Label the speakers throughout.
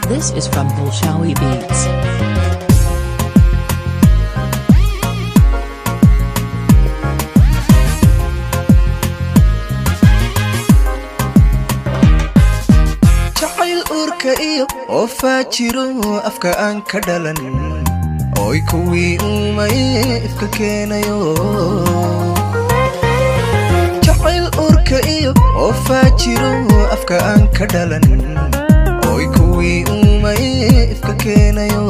Speaker 1: This is from Bolshawi Beats.
Speaker 2: oo faajiro afka aan ka dhalan oy kuwii umay ifka keenayo jacayl urka iyo oo faajiro afka aan ka dhalan oy kuwii umay ifka keenayo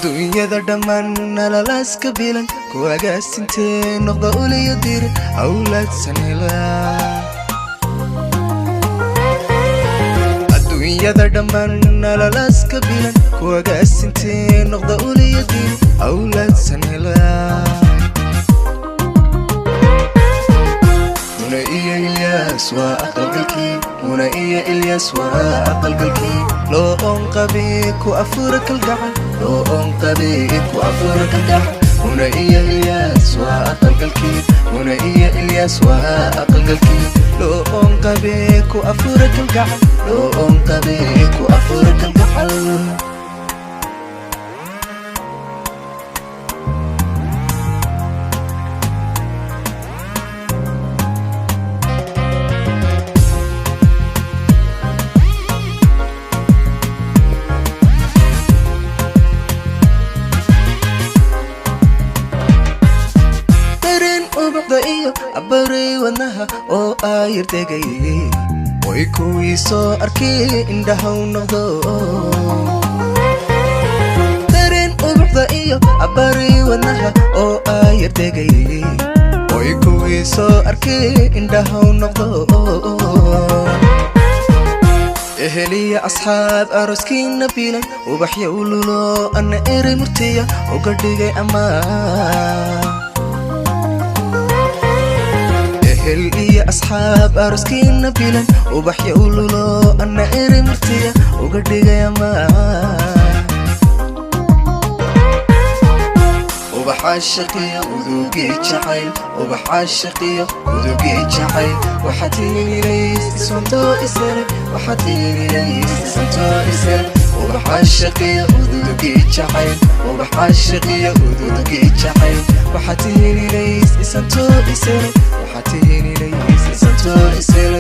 Speaker 2: dunyada dhammaan nalalaska bilan kuwagaasintee noqda uliyo dir awlaad sanela dunyada dhammaan nalalaska bilan kuwagaasintee noqda uliyo dir awlaad sanela muna iyo ilyaas waa aqalgalkii muna iyo ilyaas waa aqalgalkii loo onqabi ku afura kalgacal loo onqabi ku afura kalgacal muna iyo ilyaas waa aqalgalkii muna iyo ilyaas waa aqalgalkii loo onqabi ku afura kalgacal loo onqabi ku afura kalgacal abari wadnaha oo ayir degay way kuwii soo arkay indhaha u noqdo dareen ubuxda iyo abari wadnaha oo ayir degay way kuwii soo arkay indhaha u noqdo eheliya asxaab aroskiina bilan ubaxya ululo ana eri murtiya uga dhigay amaan هلقي أصحاب أرسكين بيلن وبحيا ولولو أنا إيري مرتيا وقدقا يا ما وبحاشقية وذوقي جحيل وبحاشقية وذوقي جحيل وحتيني ليس اسمتو إسري وحتيني ليس اسمتو إسري وبحاشقية وذوقي جحيل وبحاشقية وذوقي جحيل وحتيني ليس اسمتو إسري وحتيني ليس اسمتو إسري